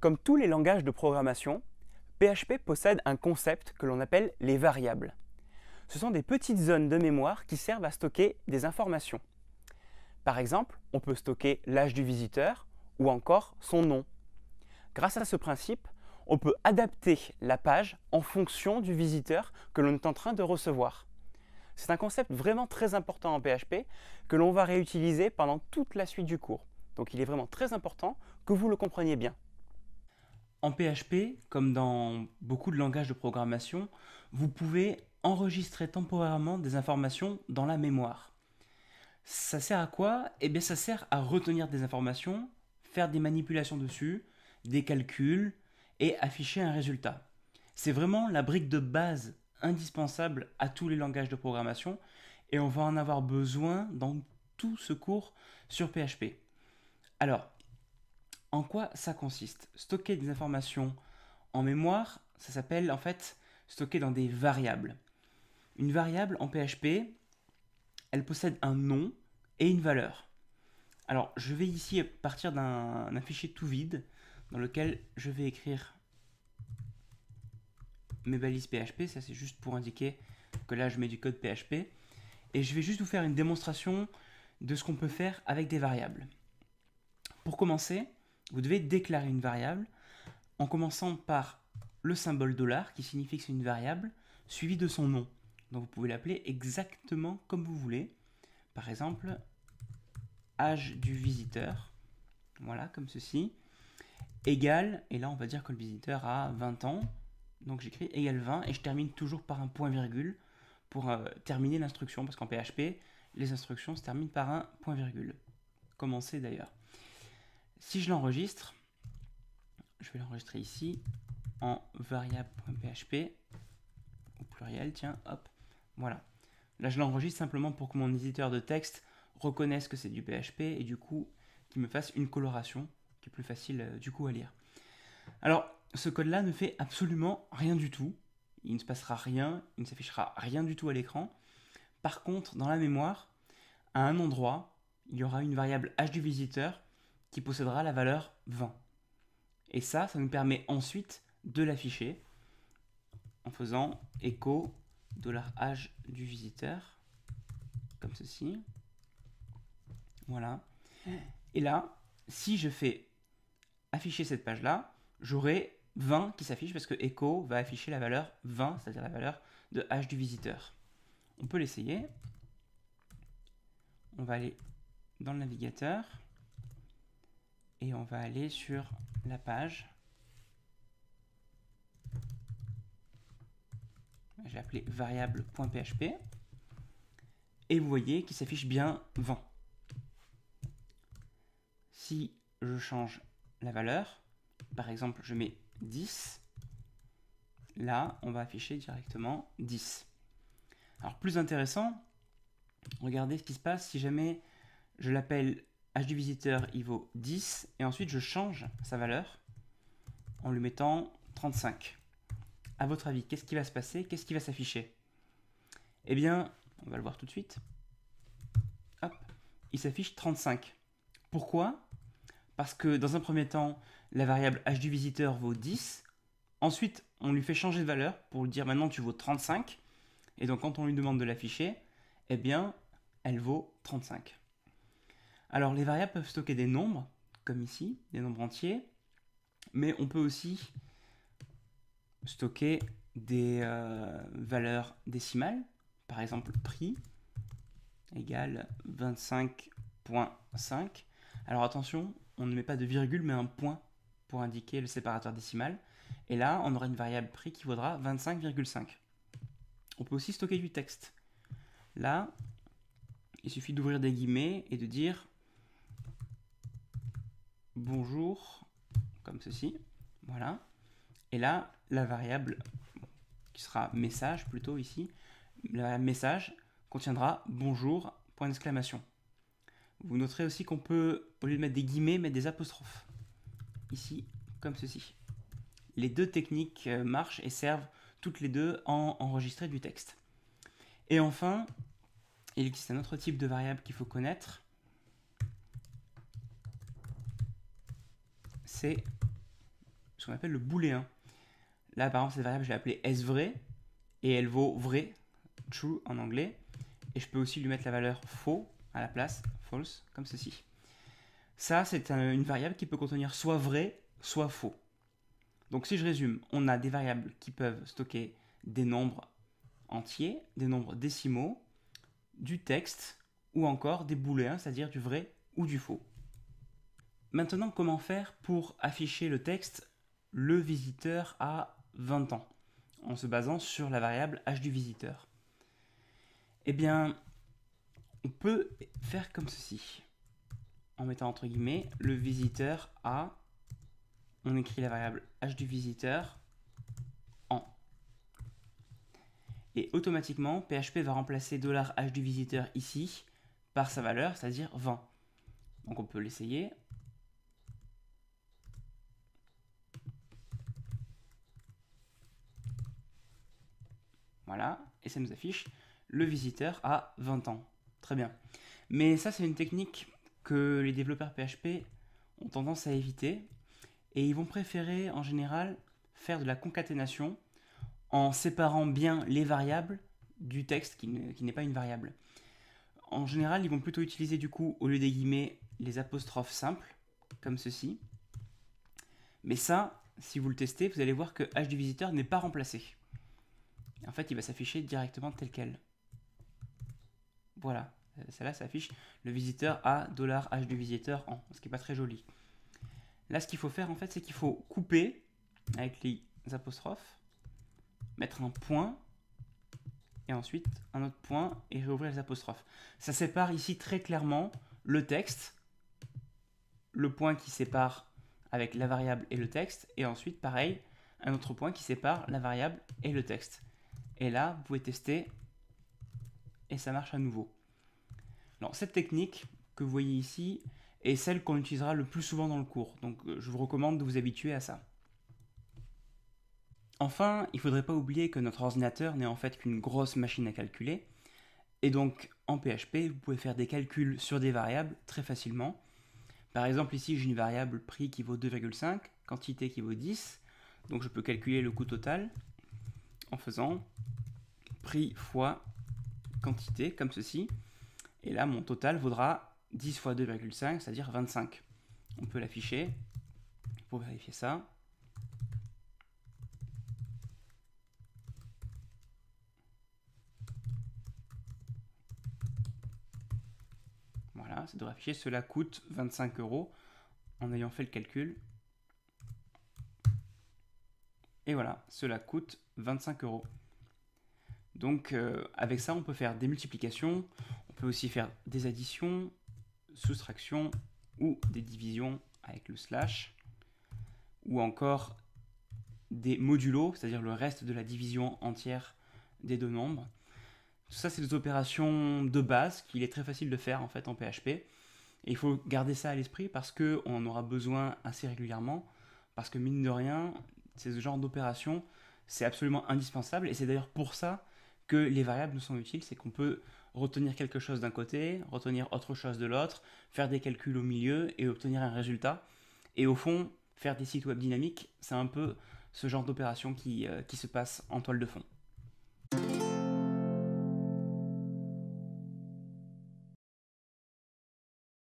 Comme tous les langages de programmation, PHP possède un concept que l'on appelle les variables. Ce sont des petites zones de mémoire qui servent à stocker des informations. Par exemple, on peut stocker l'âge du visiteur ou encore son nom. Grâce à ce principe, on peut adapter la page en fonction du visiteur que l'on est en train de recevoir. C'est un concept vraiment très important en PHP que l'on va réutiliser pendant toute la suite du cours. Donc il est vraiment très important que vous le compreniez bien. En PHP, comme dans beaucoup de langages de programmation, vous pouvez enregistrer temporairement des informations dans la mémoire. Ça sert à quoi? Eh bien, ça sert à retenir des informations, faire des manipulations dessus, des calculs et afficher un résultat. C'est vraiment la brique de base indispensable à tous les langages de programmation et on va en avoir besoin dans tout ce cours sur PHP. Alors, en quoi ça consiste? Stocker des informations en mémoire, ça s'appelle en fait stocker dans des variables. Une variable en PHP, elle possède un nom et une valeur. Alors, je vais ici partir d'un fichier tout vide dans lequel je vais écrire mes balises PHP. Ça, c'est juste pour indiquer que là, je mets du code PHP. Et je vais juste vous faire une démonstration de ce qu'on peut faire avec des variables. Pour commencer, vous devez déclarer une variable en commençant par le symbole $, qui signifie que c'est une variable, suivi de son nom. Donc vous pouvez l'appeler exactement comme vous voulez. Par exemple, âge du visiteur, voilà, comme ceci, égale, et là on va dire que le visiteur a 20 ans, donc j'écris égale 20, et je termine toujours par un point-virgule pour terminer l'instruction, parce qu'en PHP, les instructions se terminent par un point-virgule. Commencer d'ailleurs. Si je l'enregistre, je vais l'enregistrer ici en variable.php au pluriel, tiens, hop, voilà. Là, je l'enregistre simplement pour que mon éditeur de texte reconnaisse que c'est du PHP et du coup, qu'il me fasse une coloration qui est plus facile du coup à lire. Alors, ce code-là ne fait absolument rien du tout. Il ne se passera rien, il ne s'affichera rien du tout à l'écran. Par contre, dans la mémoire, à un endroit, il y aura une variable âge du visiteur qui possédera la valeur 20. Et ça nous permet ensuite de l'afficher en faisant echo $âge du visiteur, comme ceci. Voilà. Et là, si je fais afficher cette page-là, j'aurai 20 qui s'affiche parce que echo va afficher la valeur 20, c'est-à-dire la valeur de âge du visiteur. On peut l'essayer. On va aller dans le navigateur et on va aller sur la page. J'ai appelé variable.php et vous voyez qu'il s'affiche bien 20. Si je change la valeur, par exemple je mets 10, là on va afficher directement 10. Alors plus intéressant, regardez ce qui se passe si jamais je l'appelle âge du visiteur, il vaut 10 et ensuite je change sa valeur en lui mettant 35. À votre avis, qu'est-ce qui va se passer? Qu'est-ce qui va s'afficher? Eh bien, on va le voir tout de suite. Hop, il s'affiche 35. Pourquoi? Parce que dans un premier temps, la variable âge du visiteur vaut 10. Ensuite, on lui fait changer de valeur pour lui dire maintenant tu vaux 35. Et donc quand on lui demande de l'afficher, eh bien, elle vaut 35. Alors les variables peuvent stocker des nombres, comme ici, des nombres entiers. Mais on peut aussi stocker des valeurs décimales. Par exemple, prix égale 25.5. Alors attention, on ne met pas de virgule, mais un point pour indiquer le séparateur décimal. Et là, on aura une variable prix qui vaudra 25,5. On peut aussi stocker du texte. Là, il suffit d'ouvrir des guillemets et de dire bonjour, comme ceci. Voilà. Et là, la variable qui sera message plutôt ici, la variable message contiendra bonjour, point d'exclamation. Vous noterez aussi qu'on peut, au lieu de mettre des guillemets, mettre des apostrophes. Ici, comme ceci. Les deux techniques marchent et servent toutes les deux à enregistrer du texte. Et enfin, il existe un autre type de variable qu'il faut connaître. C'est ce qu'on appelle le booléen. Là, par exemple, cette variable, je l'ai appelée s_vrai, et elle vaut vrai, true en anglais. Et je peux aussi lui mettre la valeur faux à la place, false, comme ceci. Ça, c'est une variable qui peut contenir soit vrai, soit faux. Donc si je résume, on a des variables qui peuvent stocker des nombres entiers, des nombres décimaux, du texte, ou encore des booléens, c'est-à-dire du vrai ou du faux. Maintenant, comment faire pour afficher le texte « Le visiteur a 20 ans » en se basant sur la variable âge du visiteur? Eh bien, on peut faire comme ceci. En mettant entre guillemets « le visiteur a », on écrit la variable âge du visiteur en. Et automatiquement, PHP va remplacer $âge du visiteur ici par sa valeur, c'est-à-dire 20. Donc on peut l'essayer. Voilà, et ça nous affiche le visiteur a 20 ans. Très bien. Mais ça, c'est une technique que les développeurs PHP ont tendance à éviter. Et ils vont préférer, en général, faire de la concaténation en séparant bien les variables du texte qui n'est pas une variable. En général, ils vont plutôt utiliser du coup, au lieu des guillemets, les apostrophes simples, comme ceci. Mais ça, si vous le testez, vous allez voir que âge du visiteur n'est pas remplacé. En fait, il va s'afficher directement tel quel. Voilà, celle-là s'affiche le visiteur a $âge du visiteur en, ce qui n'est pas très joli. Là, ce qu'il faut faire, en fait, c'est qu'il faut couper avec les apostrophes, mettre un point, et ensuite un autre point, et réouvrir les apostrophes. Ça sépare ici très clairement le texte, le point qui sépare avec la variable et le texte, et ensuite, pareil, un autre point qui sépare la variable et le texte. Et là, vous pouvez tester et ça marche à nouveau. Alors, cette technique que vous voyez ici est celle qu'on utilisera le plus souvent dans le cours. Donc, je vous recommande de vous habituer à ça. Enfin, il ne faudrait pas oublier que notre ordinateur n'est en fait qu'une grosse machine à calculer. Et donc, en PHP, vous pouvez faire des calculs sur des variables très facilement. Par exemple, ici, j'ai une variable prix qui vaut 2,5, quantité qui vaut 10. Donc, je peux calculer le coût total en faisant prix fois quantité, comme ceci. Et là, mon total vaudra 10 fois 2,5, c'est-à-dire 25. On peut l'afficher pour vérifier ça. Voilà, ça devrait afficher cela coûte 25 € en ayant fait le calcul. Et voilà, cela coûte 25 €. Donc avec ça, on peut faire des multiplications, on peut aussi faire des additions, soustractions ou des divisions avec le slash, ou encore des modulos, c'est-à-dire le reste de la division entière des deux nombres. Tout ça, c'est des opérations de base qu'il est très facile de faire en fait en PHP. Et il faut garder ça à l'esprit parce qu'on en aura besoin assez régulièrement, parce que mine de rien, ce genre d'opération, c'est absolument indispensable, et c'est d'ailleurs pour ça que les variables nous sont utiles, c'est qu'on peut retenir quelque chose d'un côté, retenir autre chose de l'autre, faire des calculs au milieu et obtenir un résultat. Et au fond, faire des sites web dynamiques, c'est un peu ce genre d'opération qui se passe en toile de fond.